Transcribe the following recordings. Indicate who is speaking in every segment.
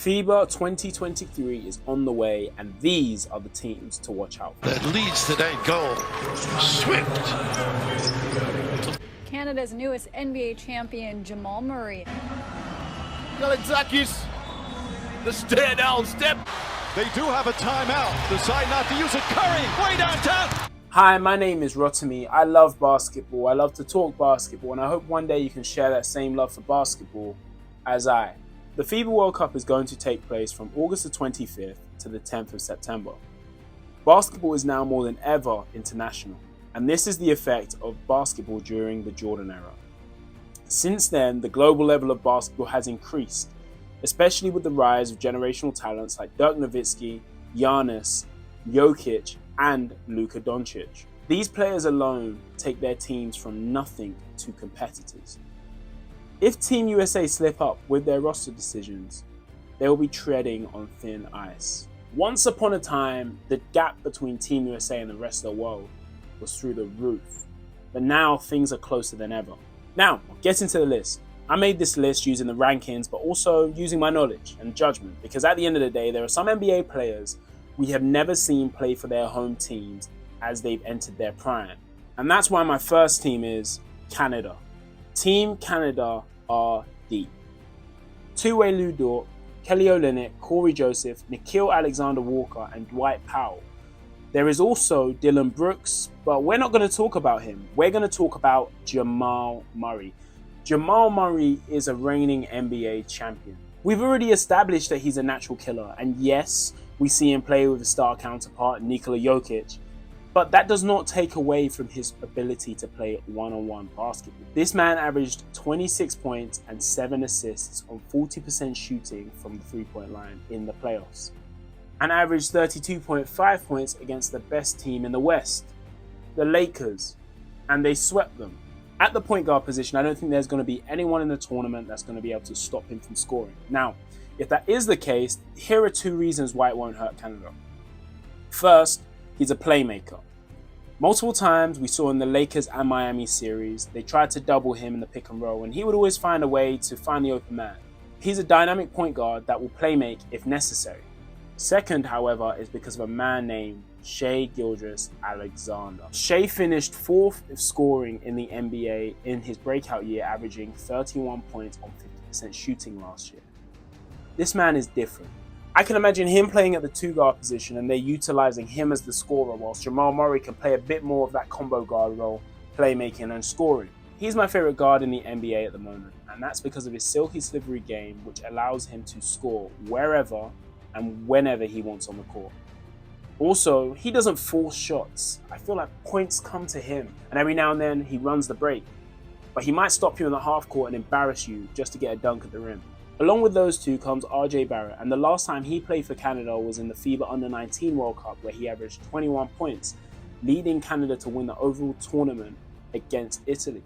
Speaker 1: FIBA 2023 is on the way, and these are the teams to watch out for.
Speaker 2: That leads today's goal. Swift.
Speaker 3: Canada's newest NBA champion, Jamal Murray.
Speaker 4: Dončić, the stare down step.
Speaker 5: They do have a timeout. Decide not to use it. Curry, way downtown.
Speaker 1: Hi, my name is Rotimi. I love basketball. I love to talk basketball, and I hope one day you can share that same love for basketball as I. The FIBA World Cup is going to take place from August the 25th to the 10th of September. Basketball is now more than ever international, and this is the effect of basketball during the Jordan era. Since then, the global level of basketball has increased, especially with the rise of generational talents like Dirk Nowitzki, Giannis, Jokic, and Luka Dončić. These players alone take their teams from nothing to competitors. If Team USA slip up with their roster decisions, they will be treading on thin ice. Once upon a time, the gap between Team USA and the rest of the world was through the roof, but now things are closer than ever. Now, getting to the list. I made this list using the rankings, but also using my knowledge and judgment, because at the end of the day, there are some NBA players we have never seen play for their home teams as they've entered their prime. And that's why my first team is Canada. Team Canada are deep. Two-way Lou Dort, Kelly Olynyk, Corey Joseph, Nickeil Alexander-Walker, and Dwight Powell. There is also Dylan Brooks, but we're not going to talk about him. We're going to talk about Jamal Murray. Jamal Murray is a reigning NBA champion. We've already established that he's a natural killer, and yes, we see him play with his star counterpart Nikola Jokic, but that does not take away from his ability to play one-on-one basketball. This man averaged 26 points and 7 assists on 40% shooting from the three-point line in the playoffs, and averaged 32.5 points against the best team in the West, the Lakers, and they swept them. At the point guard position, I don't think there's going to be anyone in the tournament that's going to be able to stop him from scoring. Now, if that is the case, here are two reasons why it won't hurt Canada. First, he's a playmaker. Multiple times we saw in the Lakers and Miami series, they tried to double him in the pick and roll, and he would always find a way to find the open man. He's a dynamic point guard that will playmake if necessary. Second, however, is because of a man named Shai Gilgeous-Alexander. Shai finished 4th of scoring in the NBA in his breakout year, averaging 31 points on 50% shooting last year. This man is different. I can imagine him playing at the two-guard position and they're utilizing him as the scorer, whilst Jamal Murray can play a bit more of that combo guard role, playmaking and scoring. He's my favorite guard in the NBA at the moment, and that's because of his silky, slithery game, which allows him to score wherever and whenever he wants on the court. Also, he doesn't force shots. I feel like points come to him, and every now and then he runs the break. But he might stop you in the half court and embarrass you just to get a dunk at the rim. Along with those two comes RJ Barrett, and the last time he played for Canada was in the FIBA Under-19 World Cup, where he averaged 21 points, leading Canada to win the overall tournament against Italy.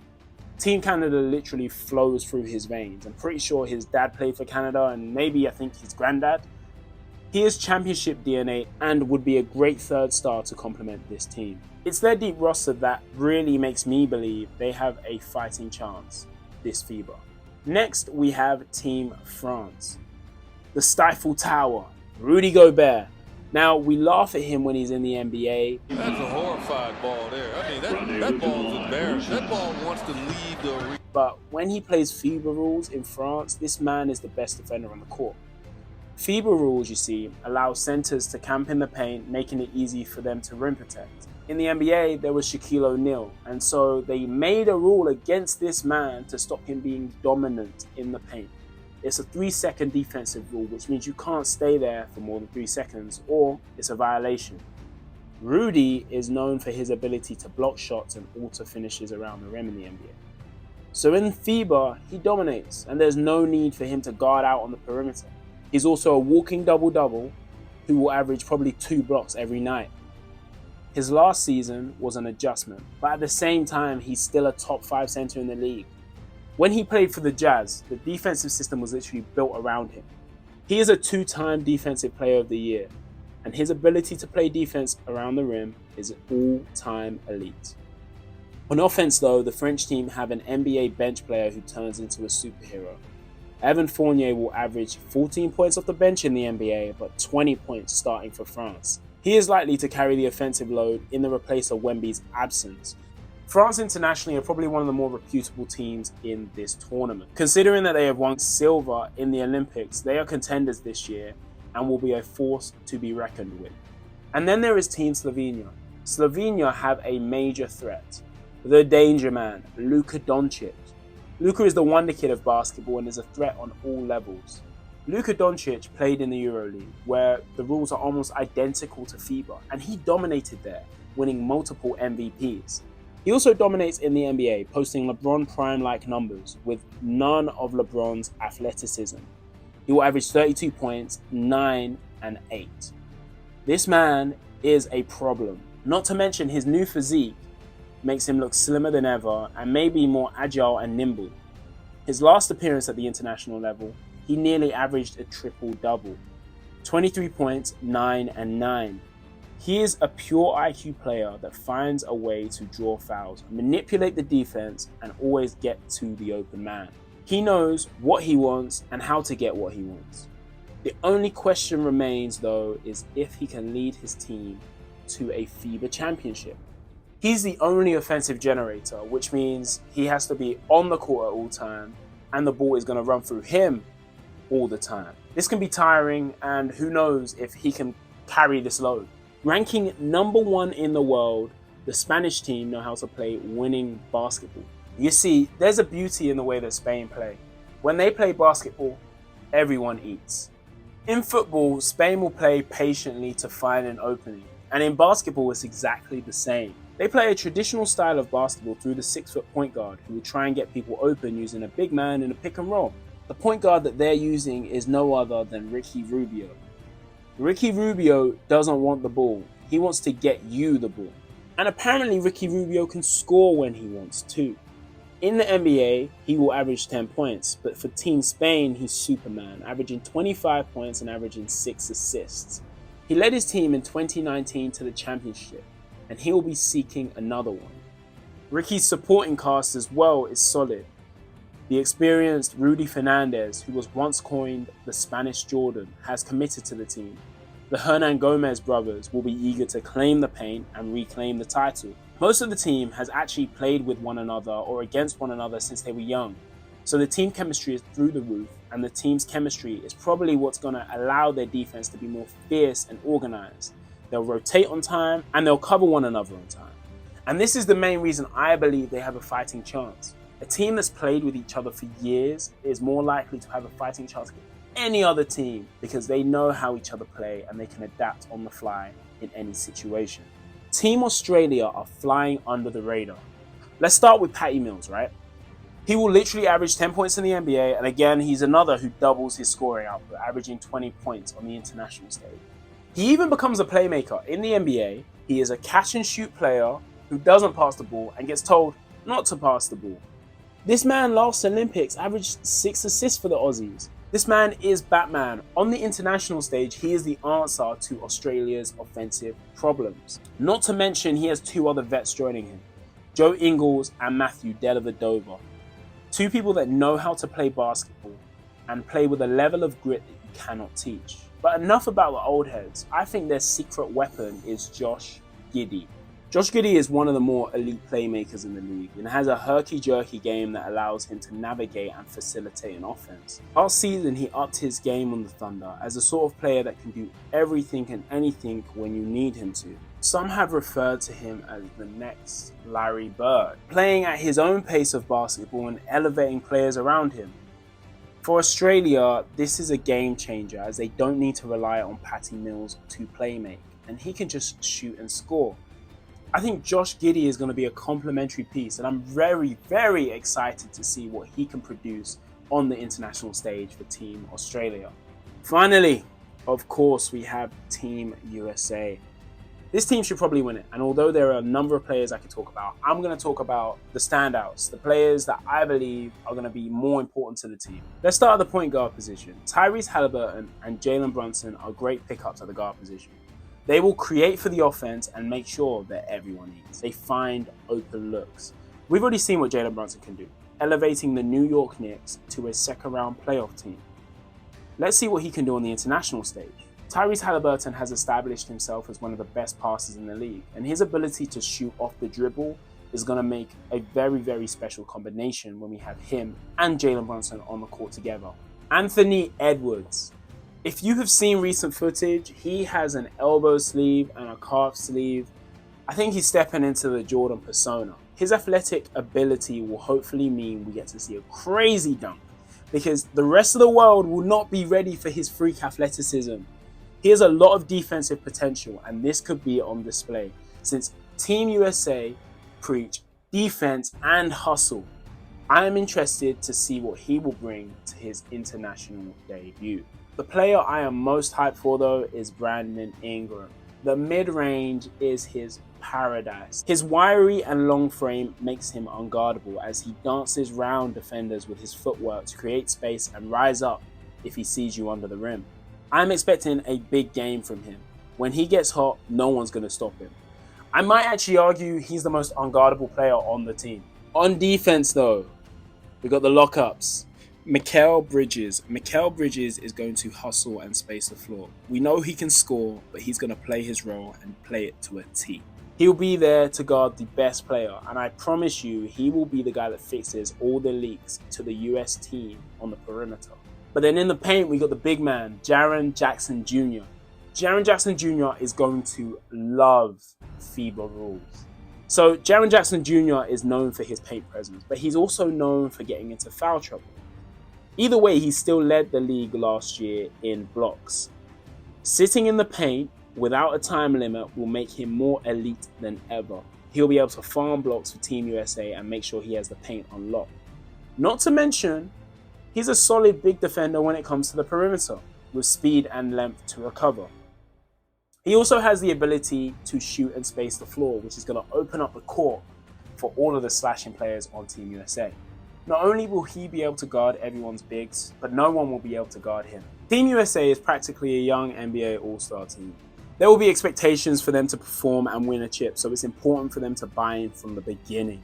Speaker 1: Team Canada literally flows through his veins. I'm pretty sure his dad played for Canada, and maybe I think his granddad. He has championship DNA and would be a great third star to complement this team. It's their deep roster that really makes me believe they have a fighting chance this FIBA. Next, we have Team France. The Stifle Tower, Rudy Gobert. Now, we laugh at him when he's in the NBA.
Speaker 4: That's a horrified ball there. I mean, that ball's embarrassing. That ball wants to leave the arena.
Speaker 1: But when he plays FIBA rules in France, this man is the best defender on the court. FIBA rules, you see, allow centers to camp in the paint, making it easy for them to rim protect. In the NBA, there was Shaquille O'Neal, and so they made a rule against this man to stop him being dominant in the paint. It's a 3-second defensive rule, which means you can't stay there for more than 3 seconds, or it's a violation. Rudy is known for his ability to block shots and alter finishes around the rim in the NBA. So in FIBA, he dominates, and there's no need for him to guard out on the perimeter. He's also a walking double-double who will average probably 2 blocks every night. His last season was an adjustment, but at the same time, he's still a top 5 center in the league. When he played for the Jazz, the defensive system was literally built around him. He is a 2-time Defensive Player of the Year, and his ability to play defense around the rim is all-time elite. On offense though, the French team have an NBA bench player who turns into a superhero. Evan Fournier will average 14 points off the bench in the NBA, but 20 points starting for France. He is likely to carry the offensive load in the replace of Wemby's absence. France internationally are probably one of the more reputable teams in this tournament. Considering that they have won silver in the Olympics, they are contenders this year and will be a force to be reckoned with. And then there is Team Slovenia. Slovenia have a major threat. The danger man, Luka Dončić. Luka is the wonder kid of basketball and is a threat on all levels. Luka Dončić played in the EuroLeague, where the rules are almost identical to FIBA, and he dominated there, winning multiple MVPs. He also dominates in the NBA, posting LeBron Prime-like numbers with none of LeBron's athleticism. He will average 32 points, 9 and 8. This man is a problem. Not to mention his new physique makes him look slimmer than ever and maybe more agile and nimble. His last appearance at the international level, he nearly averaged a triple-double. 23 points, 9 and 9. He is a pure IQ player that finds a way to draw fouls, manipulate the defense, and always get to the open man. He knows what he wants and how to get what he wants. The only question remains, though, is if he can lead his team to a FIBA championship. He's the only offensive generator, which means he has to be on the court at all time, and the ball is going to run through him all the time. This can be tiring, and who knows if he can carry this load. Ranking number 1 in the world, the Spanish team know how to play winning basketball. You see, there's a beauty in the way that Spain play. When they play basketball, everyone eats. In football, Spain will play patiently to find an opening, and in basketball it's exactly the same. They play a traditional style of basketball through the 6-foot point guard who will try and get people open using a big man in a pick and roll. The point guard that they're using is no other than Ricky Rubio. Ricky Rubio doesn't want the ball, he wants to get you the ball. And apparently Ricky Rubio can score when he wants to. In the NBA, he will average 10 points, but for Team Spain, he's Superman, averaging 25 points and averaging 6 assists. He led his team in 2019 to the championship, and he will be seeking another one. Ricky's supporting cast as well is solid. The experienced Rudy Fernandez, who was once coined the Spanish Jordan, has committed to the team. The Hernan Gomez brothers will be eager to claim the paint and reclaim the title. Most of the team has actually played with one another or against one another since they were young. So the team chemistry is through the roof, and the team's chemistry is probably what's going to allow their defense to be more fierce and organized. They'll rotate on time and they'll cover one another on time. And this is the main reason I believe they have a fighting chance. A team that's played with each other for years is more likely to have a fighting chance against any other team because they know how each other play and they can adapt on the fly in any situation. Team Australia are flying under the radar. Let's start with Patty Mills, right? He will literally average 10 points in the NBA, and again, he's another who doubles his scoring output, averaging 20 points on the international stage. He even becomes a playmaker. In the NBA, he is a catch-and-shoot player who doesn't pass the ball and gets told not to pass the ball. This man last Olympics averaged 6 assists for the Aussies. This man is Batman. On the international stage, he is the answer to Australia's offensive problems. Not to mention, he has 2 other vets joining him, Joe Ingles and Matthew Dellavedova. 2 people that know how to play basketball and play with a level of grit that you cannot teach. But enough about the old heads. I think their secret weapon is Josh Giddey. Josh Giddey is one of the more elite playmakers in the league and has a herky-jerky game that allows him to navigate and facilitate an offense. Last season, he upped his game on the Thunder as a sort of player that can do everything and anything when you need him to. Some have referred to him as the next Larry Bird, playing at his own pace of basketball and elevating players around him. For Australia, this is a game changer as they don't need to rely on Patty Mills to playmake, and he can just shoot and score. I think Josh Giddey is going to be a complementary piece, and I'm very, very excited to see what he can produce on the international stage for Team Australia. Finally, of course, we have Team USA. This team should probably win it, and although there are a number of players I could talk about, I'm going to talk about the standouts, the players that I believe are going to be more important to the team. Let's start at the point guard position. Tyrese Haliburton and Jalen Brunson are great pickups at the guard position. They will create for the offense and make sure that everyone eats. They find open looks. We've already seen what Jalen Brunson can do. elevating the New York Knicks to a second-round playoff team. Let's see what he can do on the international stage. Tyrese Haliburton has established himself as one of the best passers in the league, and his ability to shoot off the dribble is going to make a very, very special combination when we have him and Jalen Brunson on the court together. Anthony Edwards. If you have seen recent footage, he has an elbow sleeve and a calf sleeve. I think he's stepping into the Jordan persona. His athletic ability will hopefully mean we get to see a crazy dunk, because the rest of the world will not be ready for his freak athleticism. He has a lot of defensive potential, and this could be on display since Team USA preach defense and hustle. I am interested to see what he will bring to his international debut. The player I am most hyped for though is Brandon Ingram. The mid-range is his paradise. His wiry and long frame makes him unguardable as he dances round defenders with his footwork to create space and rise up if he sees you under the rim. I'm expecting a big game from him. When he gets hot, no one's going to stop him. I might actually argue he's the most unguardable player on the team. On defense though, we got the lockups. Mikal Bridges. Mikal Bridges is going to hustle and space the floor. We know he can score, but he's going to play his role and play it to a T. He'll be there to guard the best player, and I promise you he will be the guy that fixes all the leaks to the US team on the perimeter. But then in the paint, we got the big man, Jaren Jackson Jr. Jaren Jackson Jr. is going to love FIBA rules. So Jaren Jackson Jr. is known for his paint presence, but he's also known for getting into foul trouble. Either way, he still led the league last year in blocks. Sitting in the paint without a time limit will make him more elite than ever. He'll be able to farm blocks for Team USA and make sure he has the paint on lock. Not to mention, he's a solid big defender when it comes to the perimeter, with speed and length to recover. He also has the ability to shoot and space the floor, which is going to open up the court for all of the slashing players on Team USA. Not only will he be able to guard everyone's bigs, but no one will be able to guard him. Team USA is practically a young NBA All-Star team. There will be expectations for them to perform and win a chip, so it's important for them to buy in from the beginning.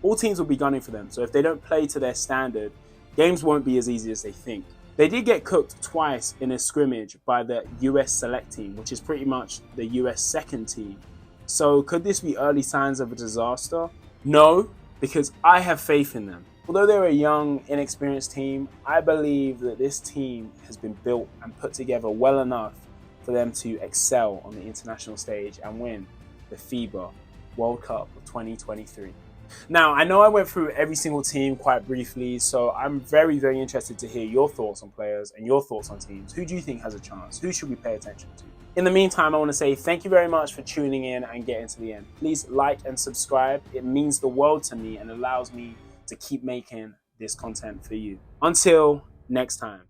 Speaker 1: All teams will be gunning for them, so if they don't play to their standard, games won't be as easy as they think. They did get cooked twice in a scrimmage by the US select team, which is pretty much the US second team. So could this be early signs of a disaster? No, because I have faith in them. Although they're a young, inexperienced team, I believe that this team has been built and put together well enough for them to excel on the international stage and win the FIBA World Cup of 2023. Now, I know I went through every single team quite briefly, so I'm very, very interested to hear your thoughts on players and your thoughts on teams. Who do you think has a chance? Who should we pay attention to? In the meantime, I want to say thank you very much for tuning in and getting to the end. Please like and subscribe. It means the world to me and allows me to keep making this content for you. Until next time.